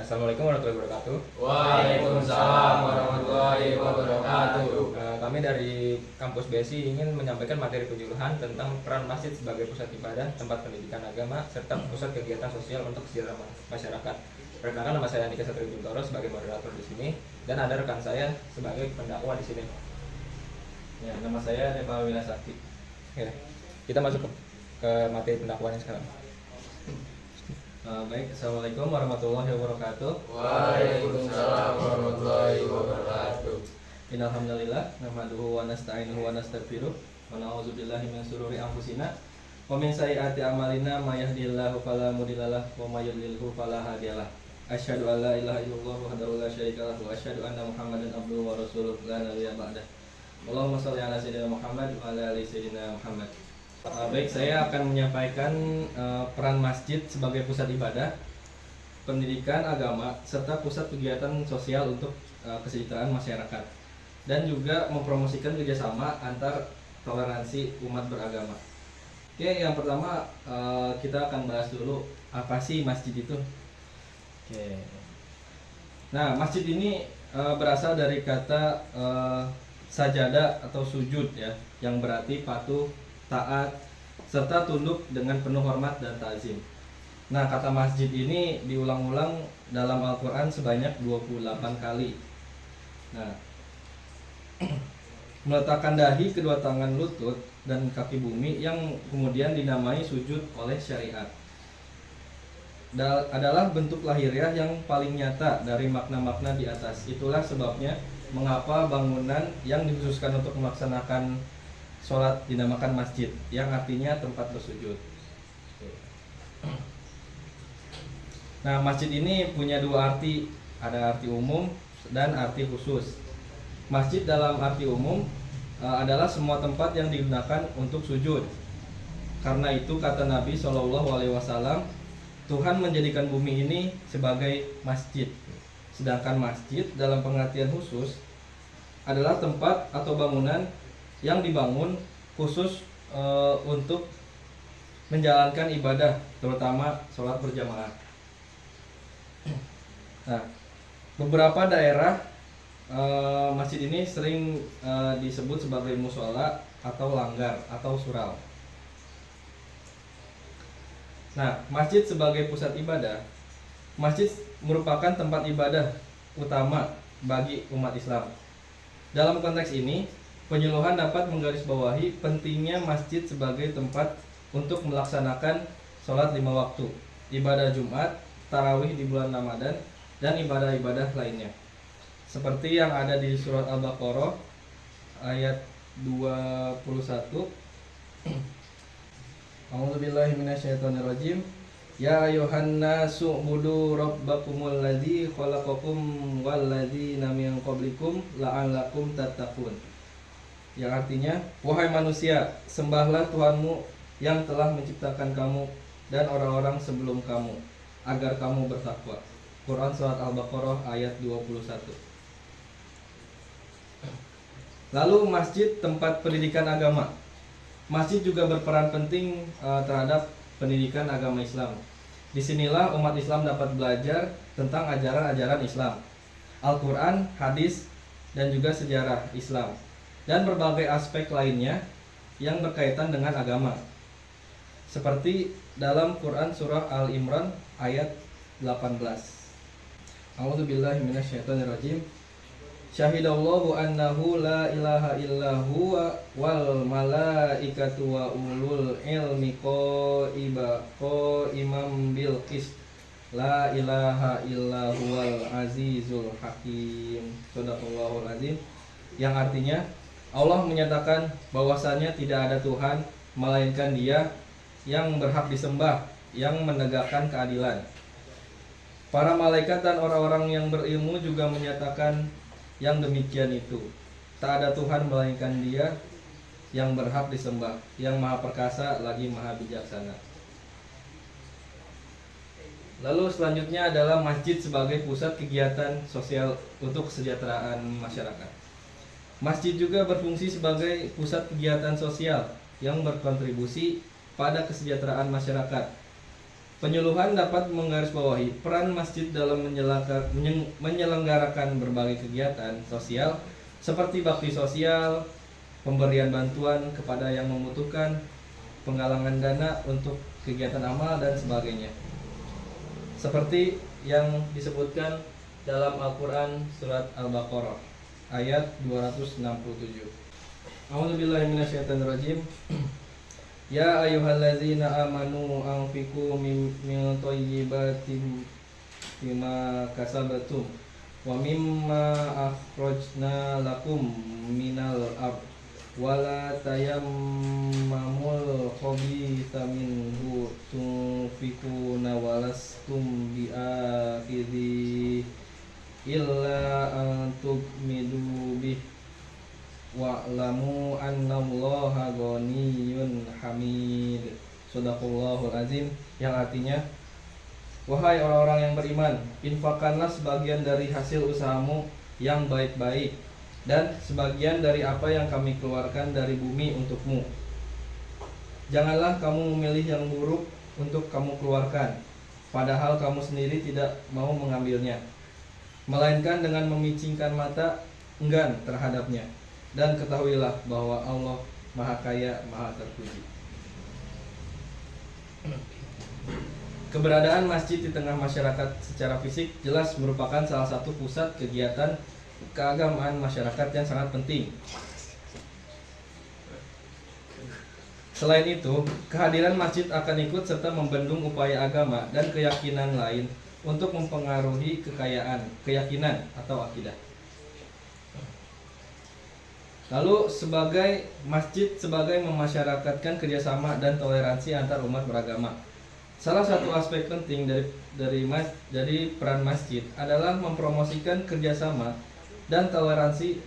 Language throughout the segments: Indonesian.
Assalamualaikum warahmatullahi wabarakatuh. Waalaikumsalam warahmatullahi wabarakatuh. Kami dari kampus BSI ingin menyampaikan materi penyuluhan tentang peran masjid sebagai pusat ibadah, tempat pendidikan agama, serta pusat kegiatan sosial untuk kesejahteraan masyarakat. Perkenalkan, nama saya Andika Satrio Bintoro sebagai moderator di sini, dan ada rekan saya sebagai pendakwa di sini. Ya, nama saya Neva Wilasakti. Ya, kita masuk ke materi pendakwaan sekarang. Baik, Assalamualaikum warahmatullahi wabarakatuh. Waalaikumsalam warahmatullahi wabarakatuh. Innalhamdulillah, nahmaduhu wa nasta'inuhu wa nastaghfiruh wa na'udzubillahi min shururi anfusina wa min sayyiati a'malina may yahdihillahu fala mudhillalah wa may yudlilhu fala hadiyalah. Asyhadu an la ilaha illallah wahdahu la syarika lahu wa asyhadu anna Muhammadan abduhu wa rasuluh la nabiyya ba'dah. Allahumma shalli ala sayyidina Muhammad wa ala ali sayyidina Muhammad. Baik, saya akan menyampaikan peran masjid sebagai pusat ibadah, pendidikan agama, serta pusat kegiatan sosial untuk kesejahteraan masyarakat, dan juga mempromosikan kerjasama antar toleransi umat beragama. Oke, yang pertama kita akan bahas dulu apa sih masjid itu. Oke. Nah, masjid ini berasal dari kata sajadah atau sujud ya, yang berarti patuh, taat, serta tunduk dengan penuh hormat dan ta'zim. Nah, kata masjid ini diulang-ulang dalam Al-Quran sebanyak 28 kali. Nah, meletakkan dahi, kedua tangan lutut, dan kaki bumi yang kemudian dinamai sujud oleh syariat adalah bentuk lahiriah yang paling nyata dari makna-makna di atas. Itulah sebabnya mengapa bangunan yang dikhususkan untuk melaksanakan sholat dinamakan masjid, yang artinya tempat bersujud. Nah, masjid ini punya dua arti, ada arti umum dan arti khusus. Masjid dalam arti umum adalah semua tempat yang digunakan untuk sujud. Karena itu kata Nabi SAW, Tuhan menjadikan bumi ini sebagai masjid. Sedangkan masjid dalam pengertian khusus adalah tempat atau bangunan yang dibangun khusus untuk menjalankan ibadah, terutama sholat berjamaah. Nah, beberapa daerah masjid ini sering disebut sebagai mushola atau langgar atau surau. Nah, masjid sebagai pusat ibadah, masjid merupakan tempat ibadah utama bagi umat Islam. Dalam konteks ini, penyuluhan dapat menggarisbawahi pentingnya masjid sebagai tempat untuk melaksanakan sholat 5 waktu, ibadah Jumat, tarawih di bulan Ramadan, dan ibadah-ibadah lainnya. Seperti yang ada di surat Al-Baqarah ayat 21. A'udzubillahi minasyaitonirrajim. Ya ayuhan nasu ubudu rabbakumul ladzi khalaqakum wal ladzina min qablikum la'allakum tattaqun. Yang artinya, wahai manusia, sembahlah Tuhanmu yang telah menciptakan kamu dan orang-orang sebelum kamu, agar kamu bertakwa. Quran surat Al-Baqarah ayat 21. Lalu masjid tempat pendidikan agama. Masjid juga berperan penting terhadap pendidikan agama Islam. Disinilah umat Islam dapat belajar tentang ajaran-ajaran Islam, Al-Quran, hadis, dan juga sejarah Islam, dan berbagai aspek lainnya yang berkaitan dengan agama. Seperti dalam Quran surah Al-Imran ayat 18. A'udzubillahi minasyaitonirrajim. Syahidallahu annahu la ilaha illa huwa wal malaikatu wa ulul ilmi qaimam bil qist. La ilaha illa huwal azizul hakim. Shadaqallahul azim. Yang artinya, Allah menyatakan bahwasannya tidak ada Tuhan melainkan Dia yang berhak disembah, yang menegakkan keadilan. Para malaikat dan orang-orang yang berilmu juga menyatakan yang demikian itu. Tak ada Tuhan melainkan Dia yang berhak disembah, yang maha perkasa lagi maha bijaksana. Lalu selanjutnya adalah masjid sebagai pusat kegiatan sosial untuk kesejahteraan masyarakat. Masjid juga berfungsi sebagai pusat kegiatan sosial yang berkontribusi pada kesejahteraan masyarakat. Penyuluhan dapat menggarisbawahi peran masjid dalam menyelenggarakan berbagai kegiatan sosial seperti bakti sosial, pemberian bantuan kepada yang membutuhkan, penggalangan dana untuk kegiatan amal dan sebagainya. Seperti yang disebutkan dalam Al-Quran surat Al-Baqarah ayat 267. A'udzubillahi minasyaitonirrajim. Ya ayyuhallazina amanu anfiqu min thayyibatin bima kasabatum wa mimma akhrajna lakum minal ard wala tayammamul khabitha minhu tunfiquna walastum biakhidhi illa an tu'minu bih wa'lamu annallaha ghaniyyun hamid. Shadaqallahul azim, yang artinya, wahai orang-orang yang beriman, infakkanlah sebagian dari hasil usahamu yang baik-baik dan sebagian dari apa yang kami keluarkan dari bumi untukmu. Janganlah kamu memilih yang buruk untuk kamu keluarkan, padahal kamu sendiri tidak mau mengambilnya, melainkan dengan memicingkan mata enggan terhadapnya. Dan ketahuilah bahwa Allah Maha Kaya, Maha Terpuji. Keberadaan masjid di tengah masyarakat secara fisik jelas merupakan salah satu pusat kegiatan keagamaan masyarakat yang sangat penting. Selain itu, kehadiran masjid akan ikut serta membendung upaya agama dan keyakinan lain untuk mempengaruhi keyakinan atau akidah. Lalu masjid sebagai memasyarakatkan kerjasama dan toleransi antar umat beragama. Salah satu aspek penting dari peran masjid adalah mempromosikan kerjasama dan toleransi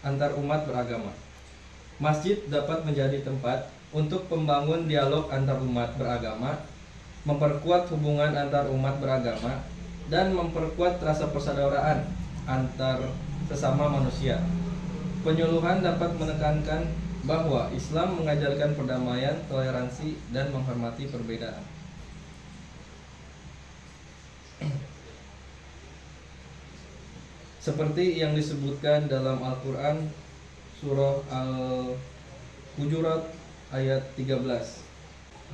antar umat beragama. Masjid dapat menjadi tempat untuk membangun dialog antar umat beragama, memperkuat hubungan antar umat beragama, dan memperkuat rasa persaudaraan antar sesama manusia. Penyuluhan dapat menekankan bahwa Islam mengajarkan perdamaian, toleransi, dan menghormati perbedaan. Seperti yang disebutkan dalam Al-Quran surah Al-Hujurat ayat 13.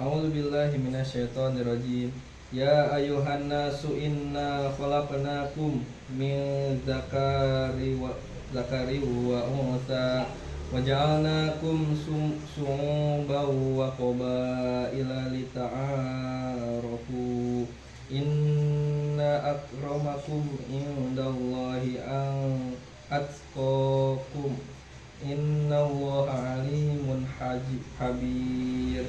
A'udzubillahi minasyaitonirrajim. Ya ayuhan nasu inna khalaqnakum min dzakari wa untha wa ja'alnakum syu'uban wa qabaila lita'arafu inna akramakum indallahi atqakum innallaha alimun habir.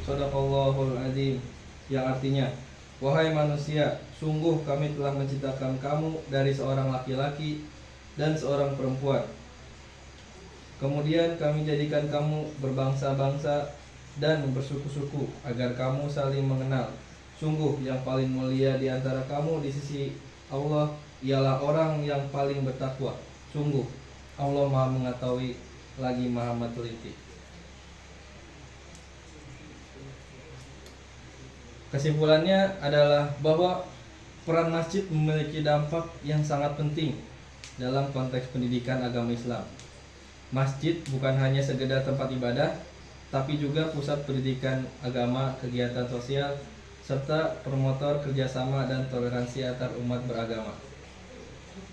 Shadaqallahul azim, yang artinya, wahai manusia, sungguh kami telah menciptakan kamu dari seorang laki-laki dan seorang perempuan. Kemudian kami jadikan kamu berbangsa-bangsa dan bersuku-suku agar kamu saling mengenal. Sungguh yang paling mulia di antara kamu di sisi Allah ialah orang yang paling bertakwa. Sungguh Allah Maha mengetahui lagi Maha teliti. Kesimpulannya adalah bahwa peran masjid memiliki dampak yang sangat penting dalam konteks pendidikan agama Islam. Masjid bukan hanya sekedar tempat ibadah, tapi juga pusat pendidikan agama, kegiatan sosial, serta promotor kerjasama dan toleransi antar umat beragama.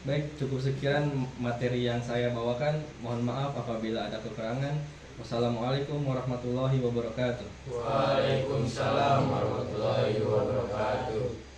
Baik, cukup sekian materi yang saya bawakan. Mohon maaf apabila ada kekurangan. Wassalamualaikum warahmatullahi wabarakatuh. Waalaikumsalam warahmatullahi wabarakatuh.